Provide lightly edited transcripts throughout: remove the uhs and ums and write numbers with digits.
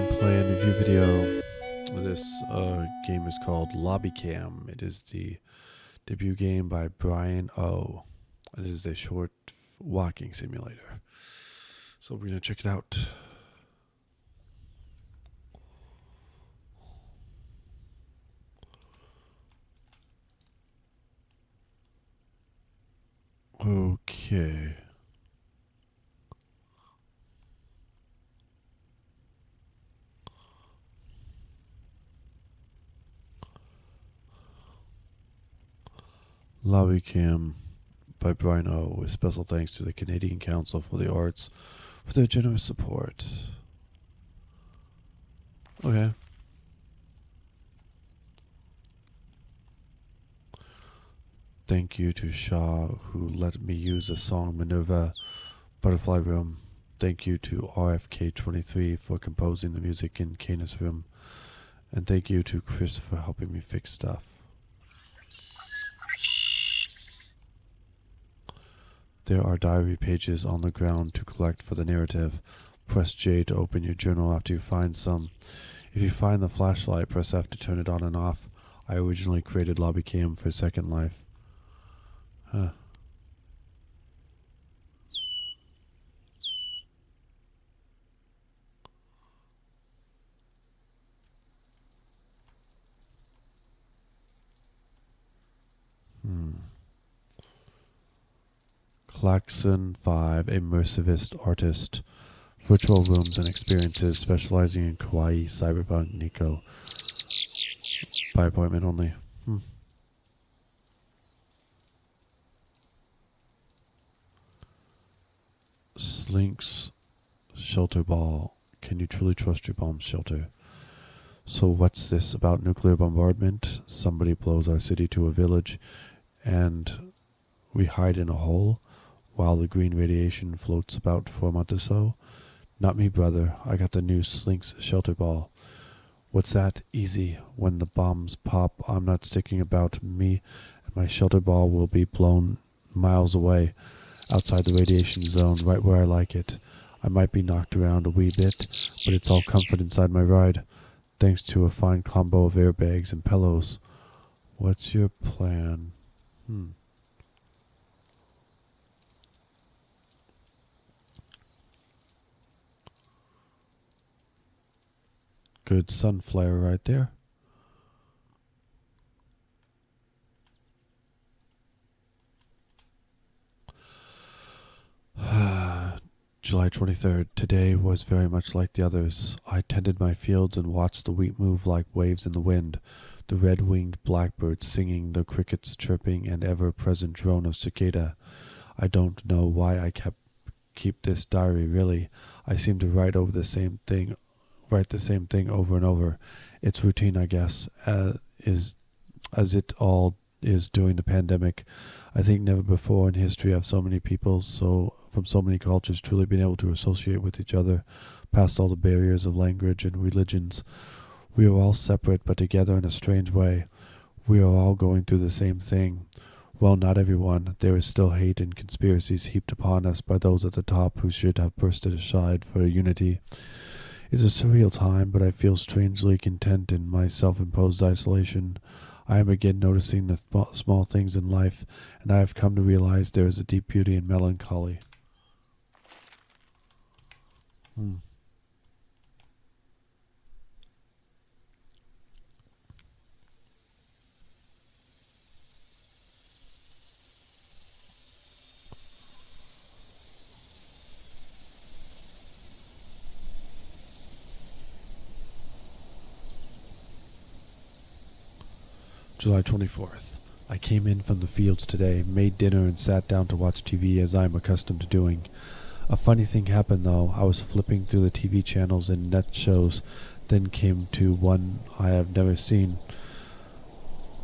gameplay and review video. This game is called Lobby Cam. It is the debut game by Brian O. It is a short walking simulator. So we're going to check it out. Okay. Lobby Cam by Brian O. With special thanks to the Canadian Council for the Arts for their generous support. Okay. Thank you to Shaw, who let me use the song Minerva Butterfly Room. Thank you to RFK23 for composing the music in Canis Room. And thank you to Chris for helping me fix stuff. There are diary pages on the ground to collect for the narrative. Press J to open your journal after you find some. If you find the flashlight, press F to turn it on and off. I originally created Lobby Cam for Second Life. Huh. Klaxon 5, immersivist artist. Virtual rooms and experiences specializing in kawaii, cyberpunk, Nico. By appointment only. Slinks shelter ball. Can you truly trust your bomb shelter? So what's this about nuclear bombardment? Somebody blows our city to a village and we hide in a hole while the green radiation floats about for a month or so? Not me, brother. I got the new Slinks shelter ball. What's that? Easy. When the bombs pop, I'm not sticking about me, and my shelter ball will be blown miles away, outside the radiation zone, right where I like it. I might be knocked around a wee bit, but it's all comfort inside my ride, thanks to a fine combo of airbags and pillows. What's your plan? Good sunflower right there. July 23rd. Today was very much like the others. I tended my fields and watched the wheat move like waves in the wind, the red-winged blackbirds singing, the crickets chirping, and ever-present drone of cicada. I don't know why I keep this diary, really. I seem to write the same thing over and over. It's routine, I guess, as it all is during the pandemic. I think never before in history have so many people from so many cultures truly been able to associate with each other, past all the barriers of language and religions. We are all separate but together in a strange way. We are all going through the same thing. Well, not everyone. There is still hate and conspiracies heaped upon us by those at the top who should have bursted aside for unity. It's a surreal time, but I feel strangely content in my self-imposed isolation. I am again noticing the small things in life, and I have come to realize there is a deep beauty in melancholy. July 24th. I came in from the fields today, made dinner, and sat down to watch TV as I am accustomed to doing. A funny thing happened, though. I was flipping through the TV channels and net shows, then came to one I have never seen.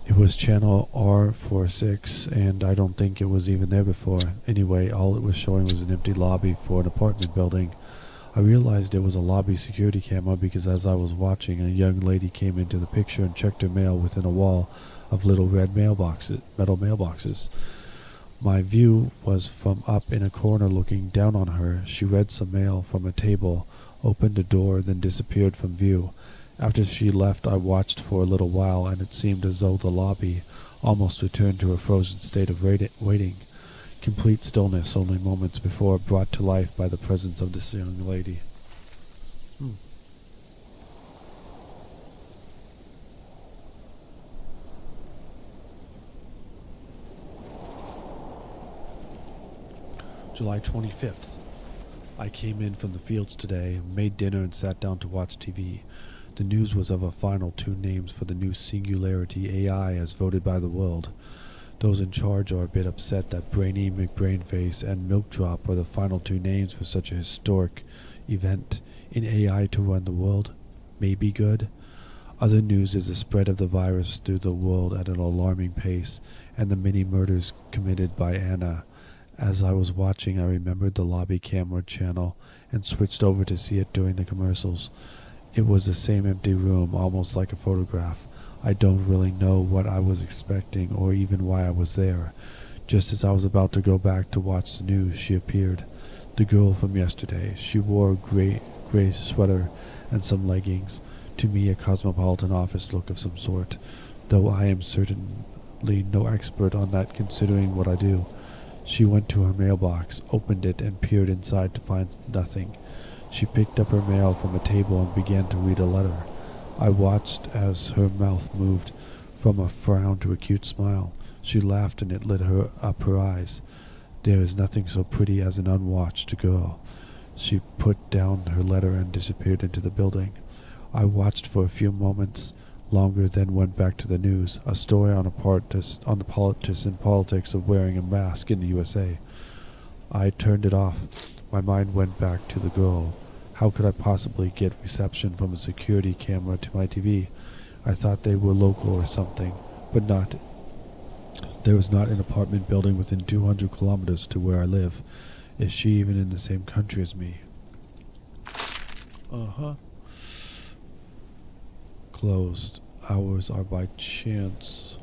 It was channel R46, and I don't think it was even there before. Anyway, all it was showing was an empty lobby for an apartment building. I realized it was a lobby security camera because as I was watching, a young lady came into the picture and checked her mail within a wall of little red metal mailboxes. My view was from up in a corner looking down on her. She read some mail from a table opened the door, then disappeared from view. After she left, I watched for a little while, and it seemed as though the lobby almost returned to a frozen state of waiting. Complete stillness only moments before brought to life by the presence of this young lady. July 25th. I came in from the fields today, made dinner and sat down to watch TV. The news was of a final 2 names for the new Singularity AI as voted by the world. Those in charge are a bit upset that Brainy, McBrainface, and Milkdrop are the final 2 names for such a historic event in AI to run the world. May be good. Other news is the spread of the virus through the world at an alarming pace, and the many murders committed by Anna. As I was watching, I remembered the lobby camera channel and switched over to see it during the commercials. It was the same empty room, almost like a photograph. I don't really know what I was expecting or even why I was there. Just as I was about to go back to watch the news, she appeared. The girl from yesterday. She wore a gray sweater and some leggings. To me, a cosmopolitan office look of some sort, though I am certainly no expert on that considering what I do. She went to her mailbox, opened it, and peered inside to find nothing. She picked up her mail from a table and began to read a letter. I watched as her mouth moved from a frown to a cute smile. She laughed and it lit up her eyes. There is nothing so pretty as an unwatched girl. She put down her letter and disappeared into the building. I watched for a few moments longer, then went back to the news, a story on the politics of wearing a mask in the USA. I turned it off. My mind went back to the girl. How could I possibly get reception from a security camera to my TV? I thought they were local or something, but not. There was not an apartment building within 200 kilometers to where I live. Is she even in the same country as me? Closed. Hours are by chance.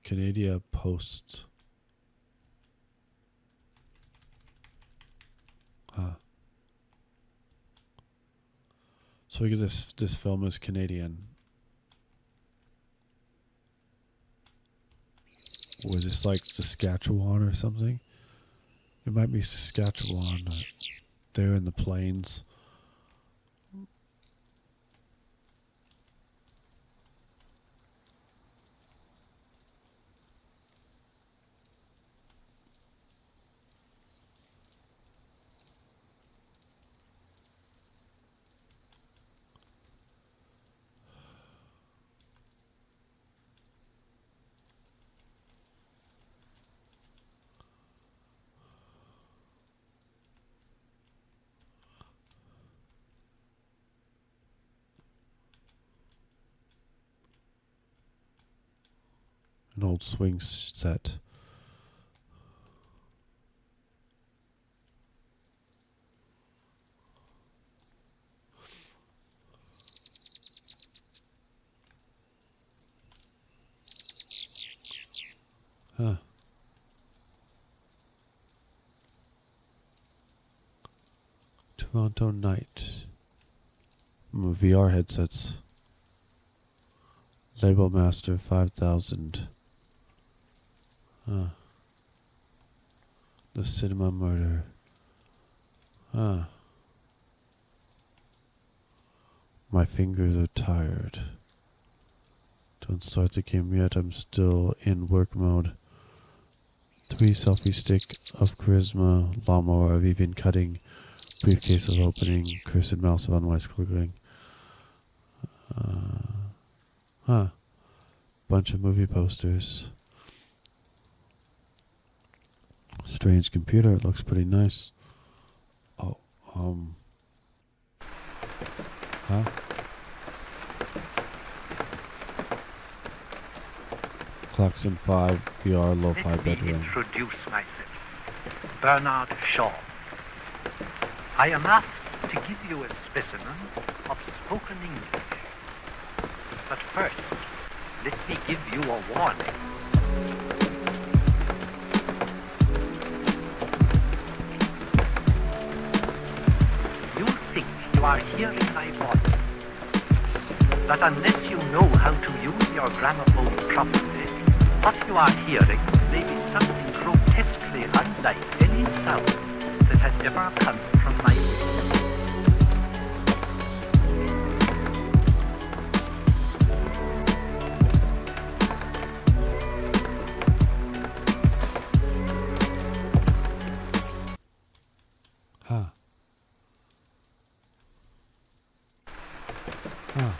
Canada Post. So this film is Canadian. Was this like Saskatchewan or something? It might be Saskatchewan. They're in the plains. An old swing set. Huh. Toronto Night. VR headsets. Label Master 5000. The Cinema Murder. My fingers are tired. Don't start the game yet, I'm still in work mode. 3 selfie stick of charisma, lawnmower of even cutting, briefcase of opening, cursed mouse of unwise clicking. Bunch of movie posters. Strange computer, it looks pretty nice. Clarkson 5 VR lo-fi bedroom. Introduce myself. Bernard Shaw. I am asked give you a specimen of spoken English. But first, let me give you a warning. You think you are hearing my voice, but unless you know how to use your gramophone properly, what you are hearing may be something grotesquely unlike any sound that has ever come from my lips. Huh. Huh.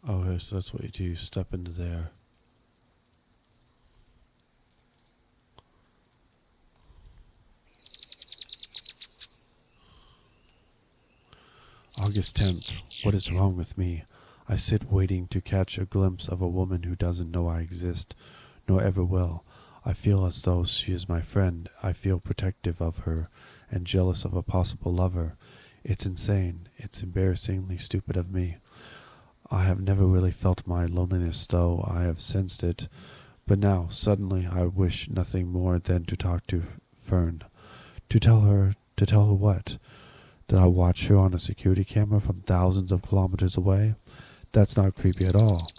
Oh, so that's what you do. You step into there. August 10th. What is wrong with me? I sit waiting to catch a glimpse of a woman who doesn't know I exist, nor ever will. I feel as though she is my friend. I feel protective of her and jealous of a possible lover. It's insane. It's embarrassingly stupid of me. I have never really felt my loneliness, though I have sensed it. But now, suddenly, I wish nothing more than to talk to Fern. To tell her what? That I watch her on a security camera from thousands of kilometers away? That's not creepy at all.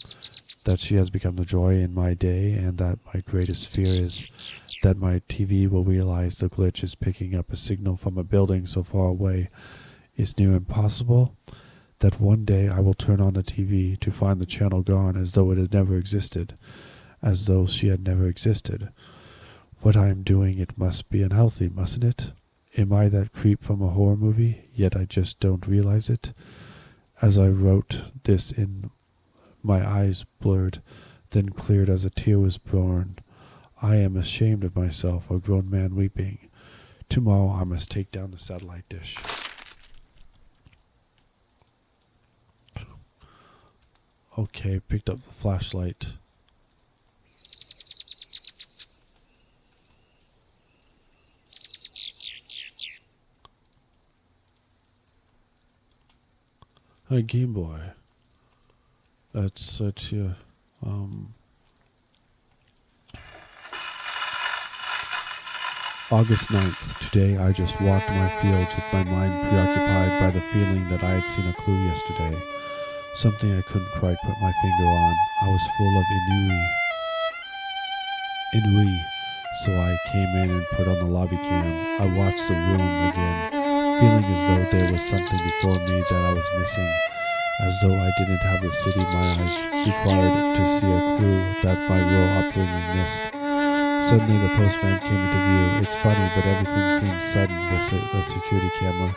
That she has become the joy in my day, and that my greatest fear is that my TV will realize the glitch is picking up a signal from a building so far away is near impossible. That one day I will turn on the TV to find the channel gone as though it had never existed, as though she had never existed. What I am doing, it must be unhealthy, mustn't it? Am I that creep from a horror movie, yet I just don't realize it? As I wrote this my eyes blurred, then cleared as a tear was born. I am ashamed of myself, a grown man weeping. Tomorrow I must take down the satellite dish. Okay, picked up the flashlight. A Game Boy. That's such a, August 9th. Today I just walked my fields with my mind preoccupied by the feeling that I had seen a clue yesterday. Something I couldn't quite put my finger on. I was full of ennui. So I came in and put on the lobby cam. I watched the room again, feeling as though there was something before me that I was missing, as though I didn't have the city my eyes required to see a clue that my rural upbringing missed. Suddenly the postman came into view. It's funny, but everything seemed sudden with the security camera.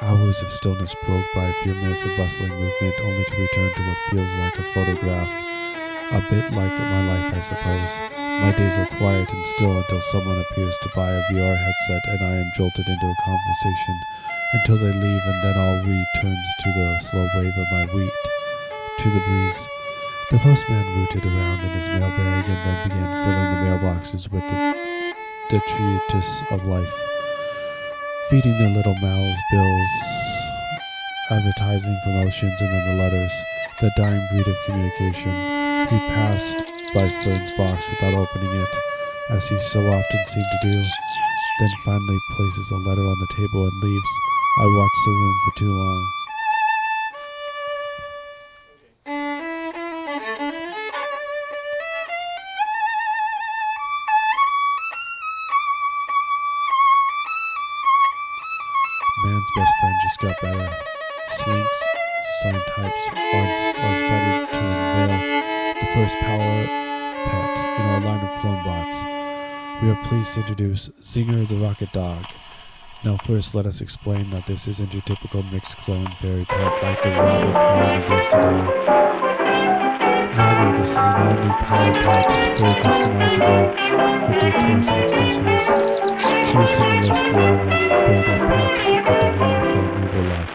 Hours of stillness broke by a few minutes of bustling movement, only to return to what feels like a photograph. A bit like my life, I suppose. My days are quiet and still until someone appears to buy a VR headset and I am jolted into a conversation until they leave, and then all returns to the slow wave of my wheat, to the breeze. The postman rooted around in his mailbag and then began filling the mailboxes with the detritus of life, feeding their little mouths bills, advertising promotions, and then the letters, the dying breed of communication. He passed by Fern's box without opening it, as he so often seemed to do, then finally places a letter on the table and leaves. I watched the room for too long. Man's best friend just got better. Slinks, sign types are excited to unveil the first power pet in our line of clone bots. We are pleased to introduce Zinger the Rocket Dog. Now first let us explain that this isn't your typical mixed clone fairy pet like the rabbit clone of yesterday. Rather, this is an all-new power pet, fully customizable with your choice of accessories. Choose from the list below and build a pet that the whole family will love.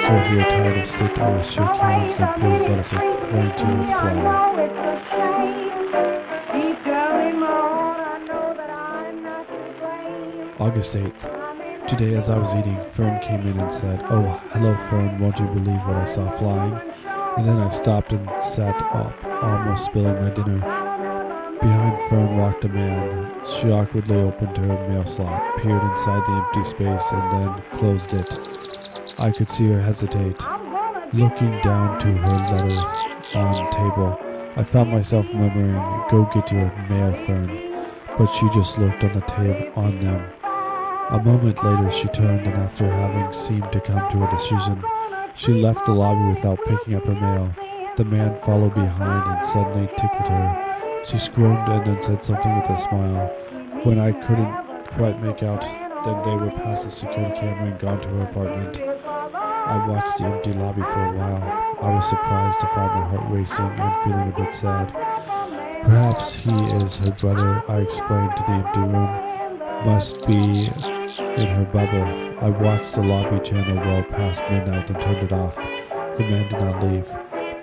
So if you're tired of sick or shake hands, then please let us acquaint you with Fly. August 8th. Today as I was eating, Fern came in and said, "Oh, hello Fern, won't you believe what I saw flying?" And then I stopped and sat up, almost spilling my dinner. Behind Fern walked a man. She awkwardly opened her mail slot, peered inside the empty space, and then closed it. I could see her hesitate, looking down to her letter on the table. I found myself murmuring, "Go get your mail, Fern," but she just looked on the table on them. A moment later she turned, and after having seemed to come to a decision, she left the lobby without picking up her mail. The man followed behind and suddenly tickled her. She squirmed and then said something with a smile. When I couldn't quite make out, then they were past the security camera and gone to her apartment. I watched the empty lobby for a while. I was surprised to find my heart racing and feeling a bit sad. "Perhaps he is her brother," I explained to the empty room. "Must be in her bubble." I watched the lobby channel well past midnight and turned it off. The man did not leave.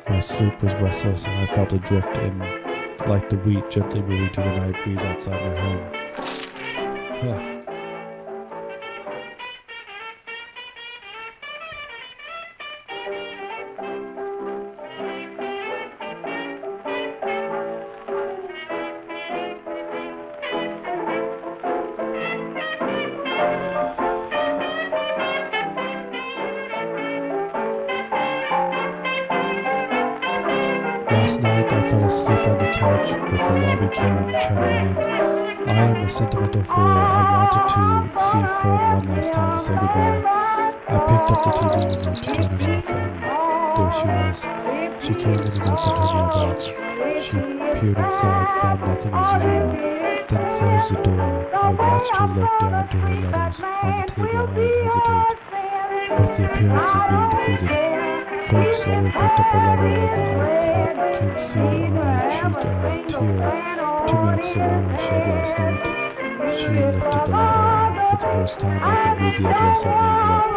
My sleep was restless and I felt adrift in like the wheat gently moving to the night breeze outside my home. Last night I fell asleep on the couch with the lobby cam channel on. I am a sentimental fool. I wanted to see Fern one last time to say goodbye. I picked up the TV remote to turn it off, and there she was. She came in and opened her mailbox. She peered inside, found nothing as usual, then closed the door. I watched her look down to her letters on the table and hesitate, with the appearance of being defeated. Fern slowly picked up a letter, and I can see on her cheek a tear to match the one I shed last night. She lifted the letter, and for the first time I could read the address on the envelope.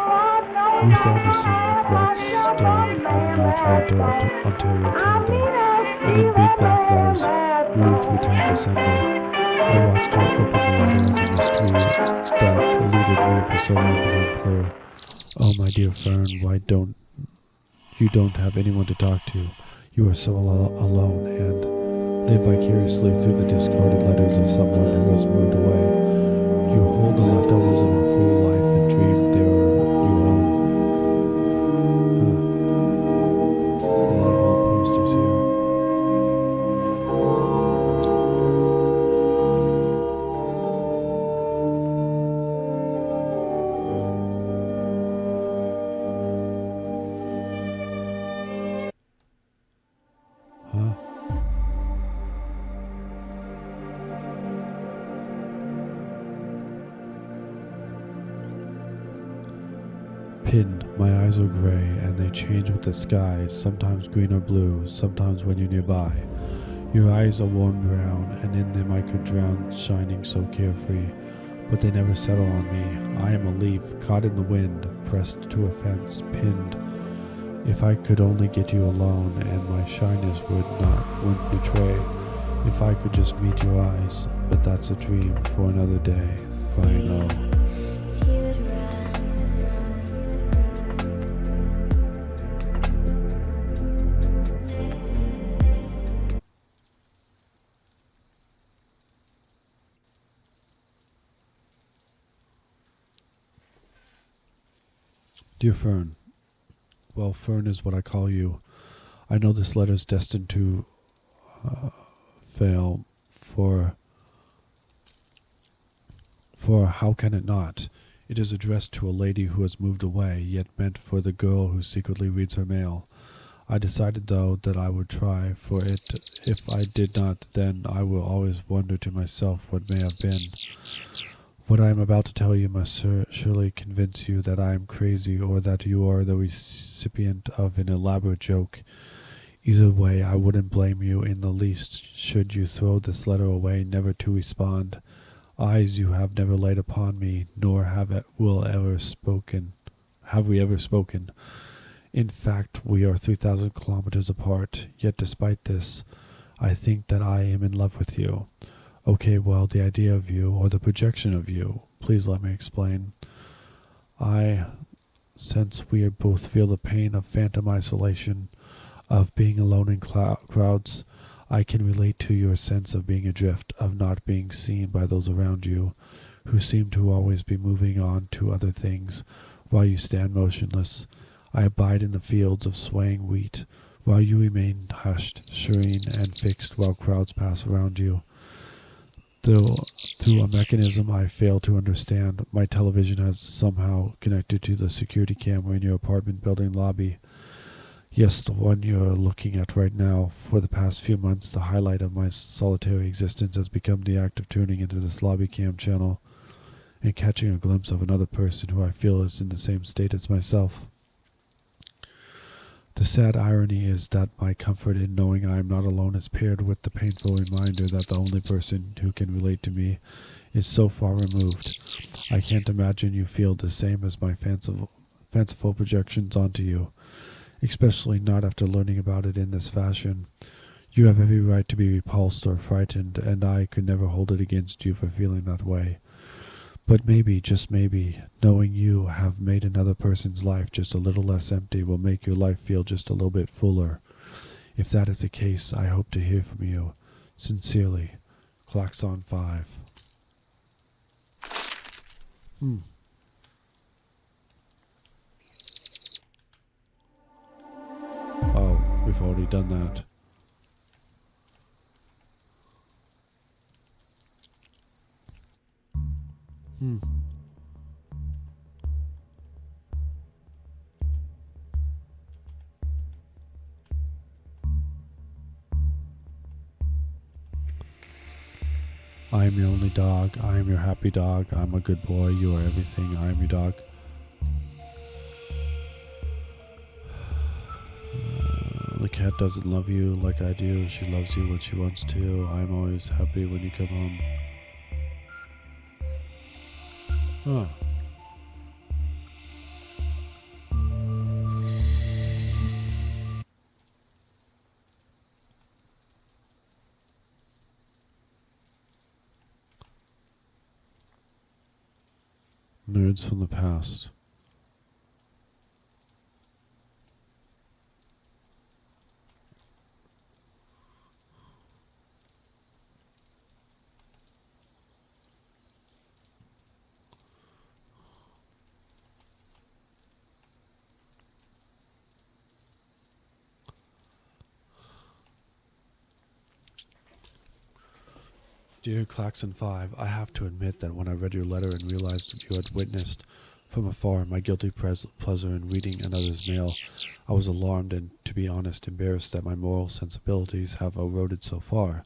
Ruth Anderson, Gladstone Avenue, Toronto, Ontario, Canada. And in big black letters, Ruth returned to Sunday. I watched her open the letter, and the mystery that eluded me for so long became clear. "Oh, my dear Fern, why don't you have anyone to talk to? You are so alone, and live vicariously through the discarded letters of someone who has moved away. You hold the leftovers of a full life and dream they are your own." A lot of old posters here. Pinned, my eyes are gray, and they change with the sky, sometimes green or blue, sometimes when you're nearby. Your eyes are warm brown, and in them I could drown, shining so carefree, but they never settle on me. I am a leaf, caught in the wind, pressed to a fence, pinned. If I could only get you alone, and my shyness wouldn't betray. If I could just meet your eyes, but that's a dream for another day, for I know. Dear Fern, well, Fern is what I call you. I know this letter is destined to fail, for how can it not? It is addressed to a lady who has moved away, yet meant for the girl who secretly reads her mail. I decided, though, that I would try, for it. If I did not, then I will always wonder to myself what may have been. What I am about to tell you must surely convince you that I am crazy, or that you are the recipient of an elaborate joke. Either way, I wouldn't blame you in the least should you throw this letter away, never to respond. Eyes you have never laid upon me, nor have we ever spoken. In fact, we are 3,000 kilometers apart, yet despite this, I think that I am in love with you. Okay, well, the idea of you, or the projection of you, please let me explain. Since we both feel the pain of phantom isolation, of being alone in crowds, I can relate to your sense of being adrift, of not being seen by those around you, who seem to always be moving on to other things, while you stand motionless. I abide in the fields of swaying wheat, while you remain hushed, serene, and fixed while crowds pass around you. Though through a mechanism I fail to understand, my television has somehow connected to the security camera in your apartment building lobby. Yes, the one you're looking at right now. For the past few months, the highlight of my solitary existence has become the act of tuning into this lobby cam channel and catching a glimpse of another person who I feel is in the same state as myself. The sad irony is that my comfort in knowing I am not alone is paired with the painful reminder that the only person who can relate to me is so far removed. I can't imagine you feel the same as my fanciful projections onto you, especially not after learning about it in this fashion. You have every right to be repulsed or frightened, and I could never hold it against you for feeling that way. But maybe, just maybe, knowing you have made another person's life just a little less empty will make your life feel just a little bit fuller. If that is the case, I hope to hear from you. Sincerely, Klaxon 5. Oh, we've already done that. I am your only dog. I am your happy dog. I'm a good boy. You are everything. I am your dog. The cat doesn't love you like I do. She loves you when she wants to. I'm always happy when you come home. Oh. Nerds from the past. Dear Klaxon 5, I have to admit that when I read your letter and realized that you had witnessed from afar my guilty pleasure in reading another's mail, I was alarmed and, to be honest, embarrassed that my moral sensibilities have eroded so far.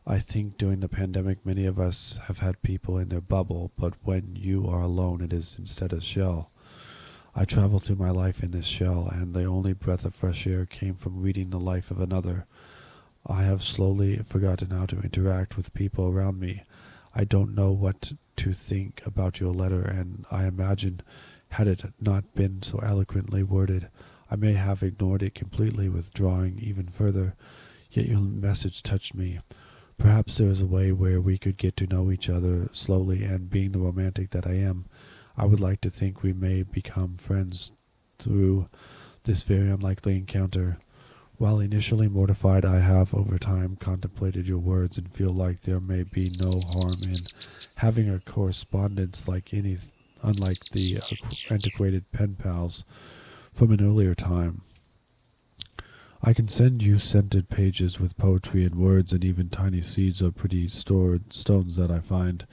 I think during the pandemic many of us have had people in their bubble, but when you are alone it is instead a shell. I traveled through my life in this shell, and the only breath of fresh air came from reading the life of another. I have slowly forgotten how to interact with people around me. I don't know what to think about your letter, and I imagine, had it not been so eloquently worded, I may have ignored it completely, withdrawing even further. Yet your message touched me. Perhaps there is a way where we could get to know each other slowly, and being the romantic that I am, I would like to think we may become friends through this very unlikely encounter. While initially mortified, I have over time contemplated your words and feel like there may be no harm in having a correspondence unlike the antiquated pen pals from an earlier time. I can send you scented pages with poetry and words and even tiny seeds of pretty stored stones that I find.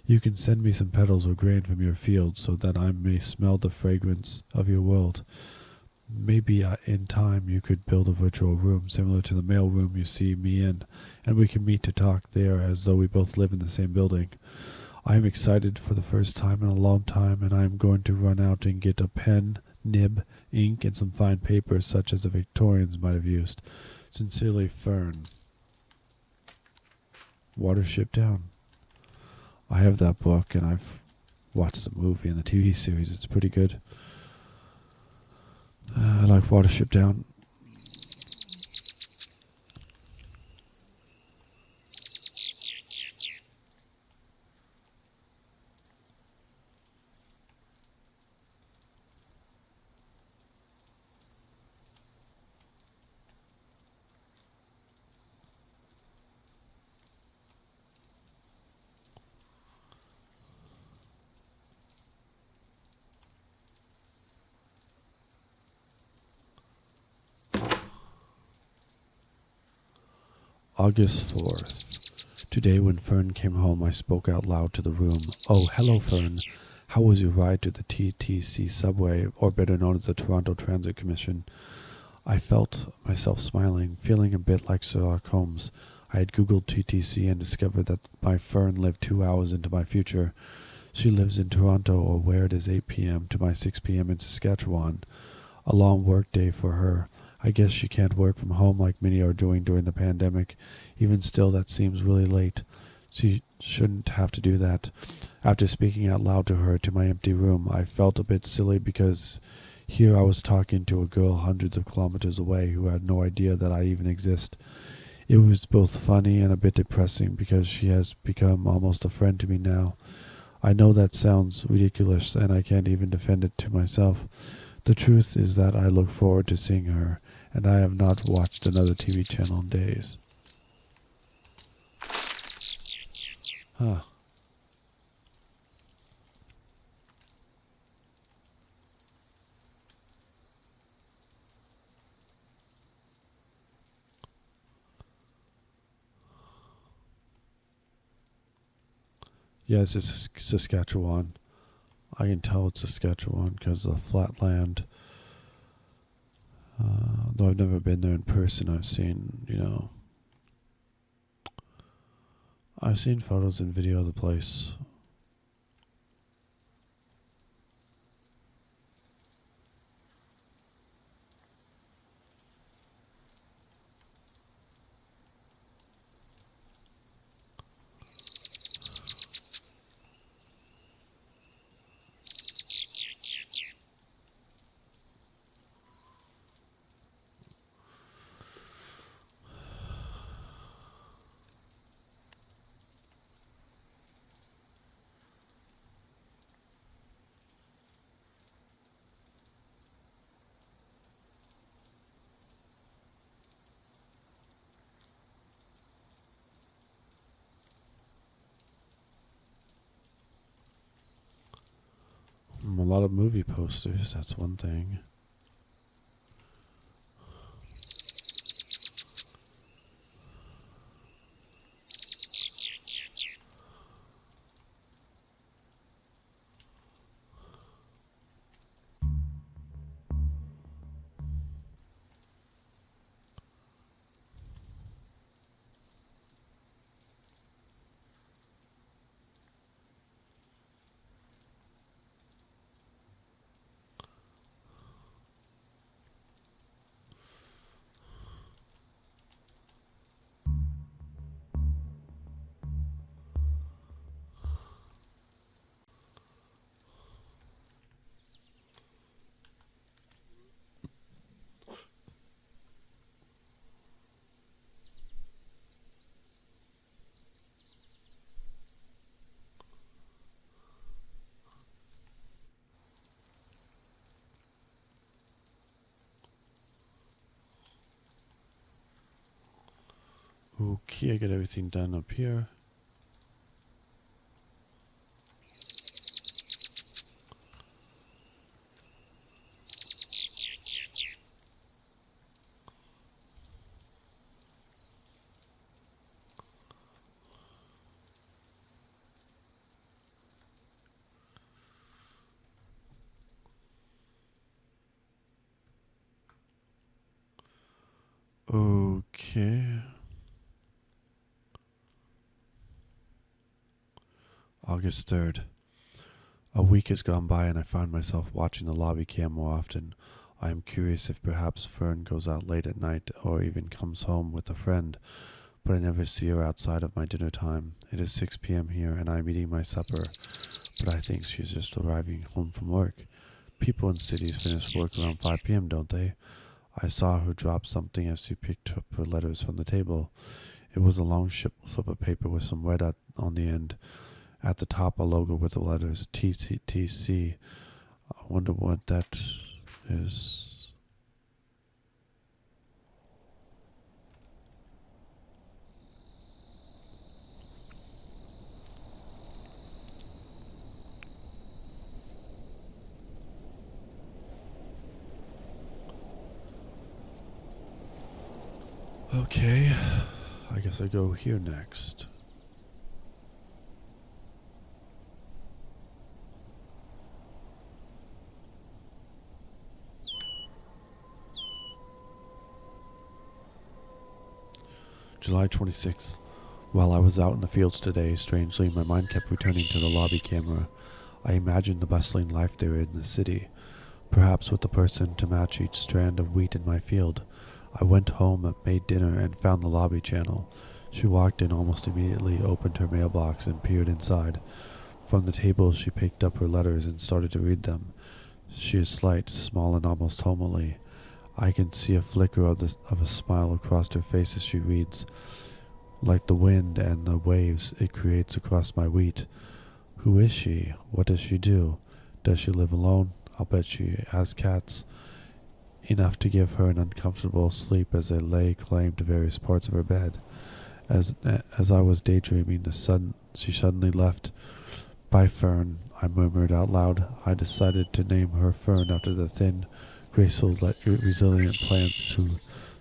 You can send me some petals or grain from your field so that I may smell the fragrance of your world. Maybe in time you could build a virtual room similar to the mail room you see me in, and we can meet to talk there as though we both live in the same building. I am excited for the first time in a long time, and I am going to run out and get a pen, nib, ink, and some fine paper such as the Victorians might have used. Sincerely, Fern. Watership Down. I have that book, and I've watched the movie and the TV series. It's pretty good. I like Watership Down. August 4th. Today when Fern came home, I spoke out loud to the room. "Oh, hello, Fern. How was your ride to the TTC subway, or better known as the Toronto Transit Commission?" I felt myself smiling, feeling a bit like Sherlock Holmes. I had Googled TTC and discovered that my Fern lived 2 hours into my future. She lives in Toronto, or where it is 8 p.m. to my 6 p.m. in Saskatchewan. A long work day for her. I guess she can't work from home like many are doing during the pandemic. Even still, that seems really late. She shouldn't have to do that. After speaking out loud to her to my empty room, I felt a bit silly because here I was talking to a girl hundreds of kilometers away who had no idea that I even exist. It was both funny and a bit depressing because she has become almost a friend to me now. I know that sounds ridiculous and I can't even defend it to myself. The truth is that I look forward to seeing her, and I have not watched another TV channel in days. Huh. Yes, it's Saskatchewan. I can tell it's Saskatchewan because of the flat land. Though I've never been there in person, I've seen photos and video of the place. A lot of movie posters, that's one thing. Okay, I got everything done up here. Okay. August 3rd. A week has gone by and I find myself watching the lobby cam more often. I am curious if perhaps Fern goes out late at night or even comes home with a friend, but I never see her outside of my dinner time. It is 6 p.m. here and I am eating my supper, but I think she's just arriving home from work. People in cities finish work around 5 p.m., don't they? I saw her drop something as she picked up her letters from the table. It was a long slip of paper with some red on the end. At the top, a logo with the letters TCTC. I wonder what that is. Okay, I guess I go here next. July 26th. While I was out in the fields today, strangely, my mind kept returning to the lobby camera. I imagined the bustling life there in the city, perhaps with a person to match each strand of wheat in my field. I went home, made dinner, and found the lobby channel. She walked in almost immediately, opened her mailbox, and peered inside. From the table she picked up her letters and started to read them. She is slight, small, and almost homely. I can see a flicker of a smile across her face as she reads. Like the wind and the waves it creates across my wheat. Who is she? What does she do? Does she live alone? I'll bet she has cats. Enough to give her an uncomfortable sleep as I lay claim to various parts of her bed. As I was daydreaming, she suddenly left. By Fern, I murmured out loud. I decided to name her Fern after the thin, graceful, resilient plants who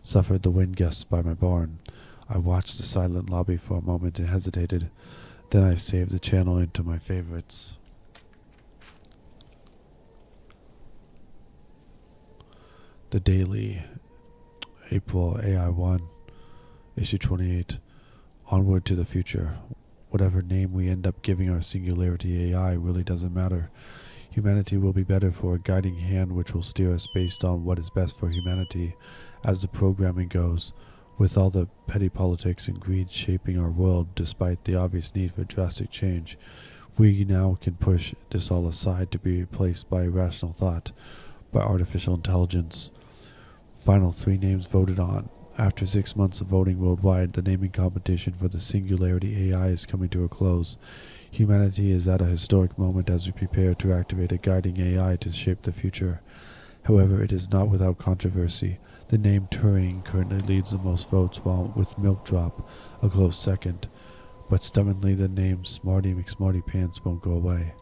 suffered the wind gusts by my barn. I watched the silent lobby for a moment and hesitated. Then I saved the channel into my favorites. The Daily, April AI1, issue 28. Onward to the future. Whatever name we end up giving our singularity AI really doesn't matter. Humanity will be better for a guiding hand which will steer us based on what is best for humanity, as the programming goes. With all the petty politics and greed shaping our world, despite the obvious need for drastic change, we now can push this all aside to be replaced by rational thought, by artificial intelligence. Final 3 names voted on. After 6 months of voting worldwide, the naming competition for the Singularity AI is coming to a close. Humanity is at a historic moment as we prepare to activate a guiding AI to shape the future. However, it is not without controversy. The name Turing currently leads the most votes, while with Milk Drop a close second. But stubbornly, the name Smarty McSmarty Pants won't go away.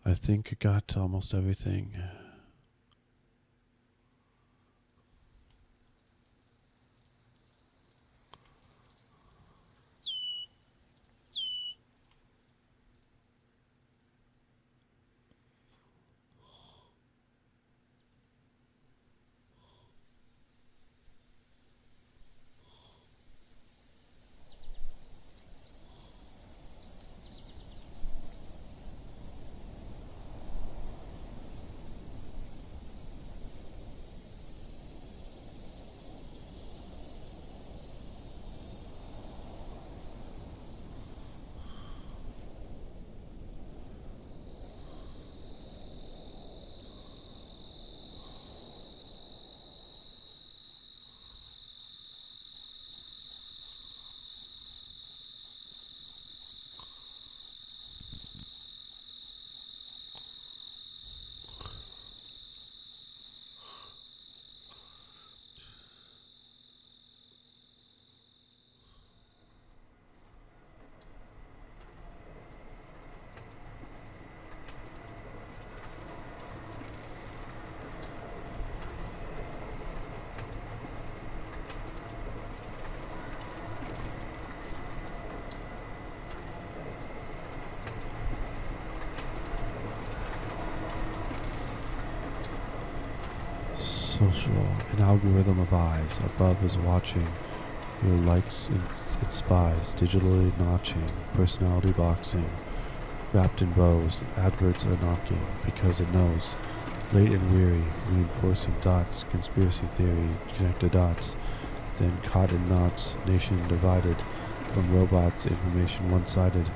I think I got almost everything. social, an algorithm of eyes above is watching your likes and spies, digitally notching, personality boxing, wrapped in bows, adverts are knocking because it knows. Late and weary, reinforcing thoughts, conspiracy theory, connect the dots, then caught in knots, nation divided, from robots, information one-sided.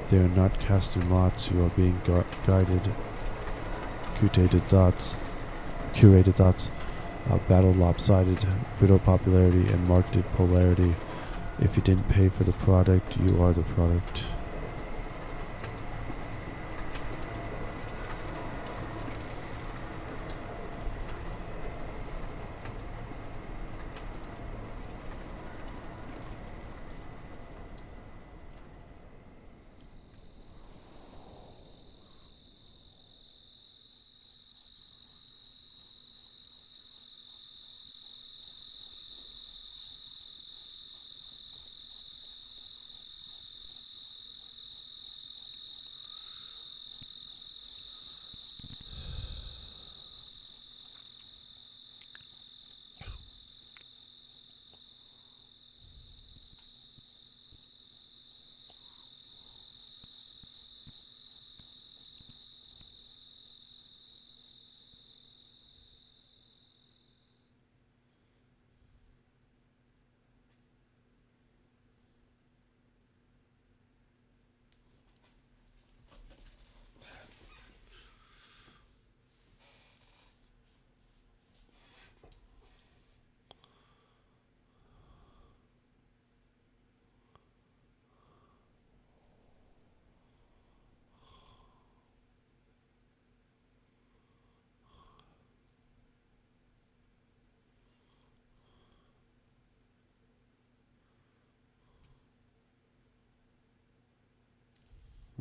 They are not cast in lots, you are being guided, curated thoughts, battle lopsided, brittle popularity and marketed polarity. If you didn't pay for the product, you are the product.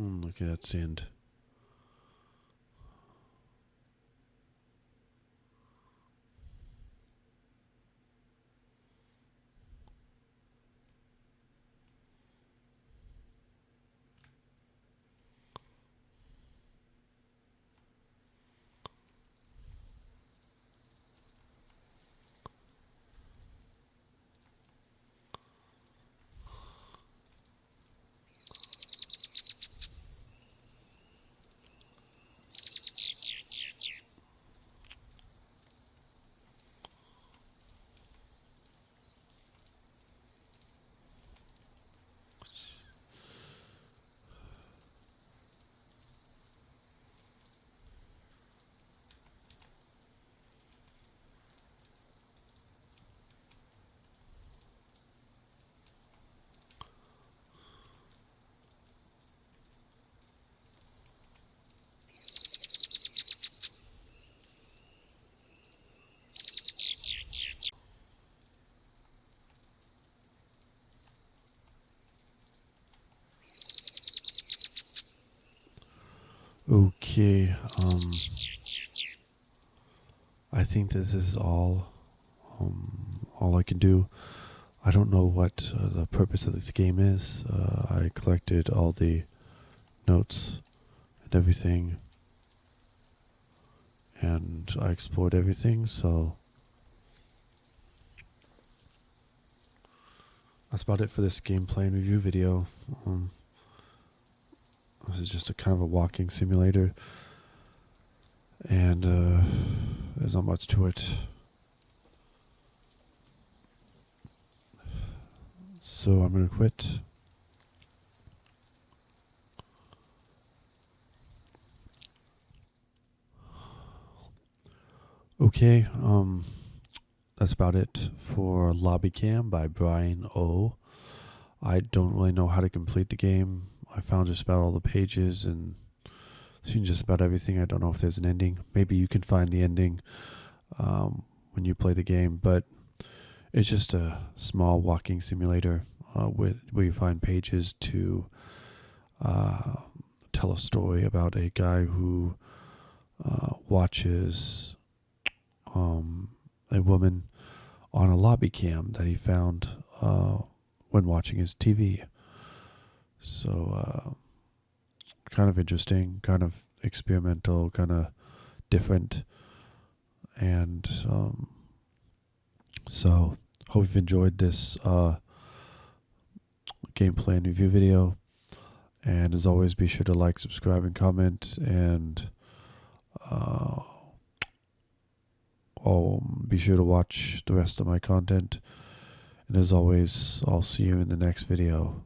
Look at that sand. Okay, I think this is all I can do. I don't know what the purpose of this game is. I collected all the notes and everything, and I explored everything, so that's about it for this gameplay and review video. This is just a kind of a walking simulator, and there's not much to it. So I'm gonna quit. Okay, that's about it for Lobby Cam by Brian O. I don't really know how to complete the game. I found just about all the pages and seen just about everything. I don't know if there's an ending. Maybe you can find the ending when you play the game, but it's just a small walking simulator where you find pages to tell a story about a guy who watches a woman on a lobby cam that he found when watching his TV. So kind of interesting, kind of experimental, kind of different, And so hope you've enjoyed this gameplay and review video. And as always, be sure to like, subscribe, and comment. And be sure to watch the rest of my content. And as always, I'll see you in the next video.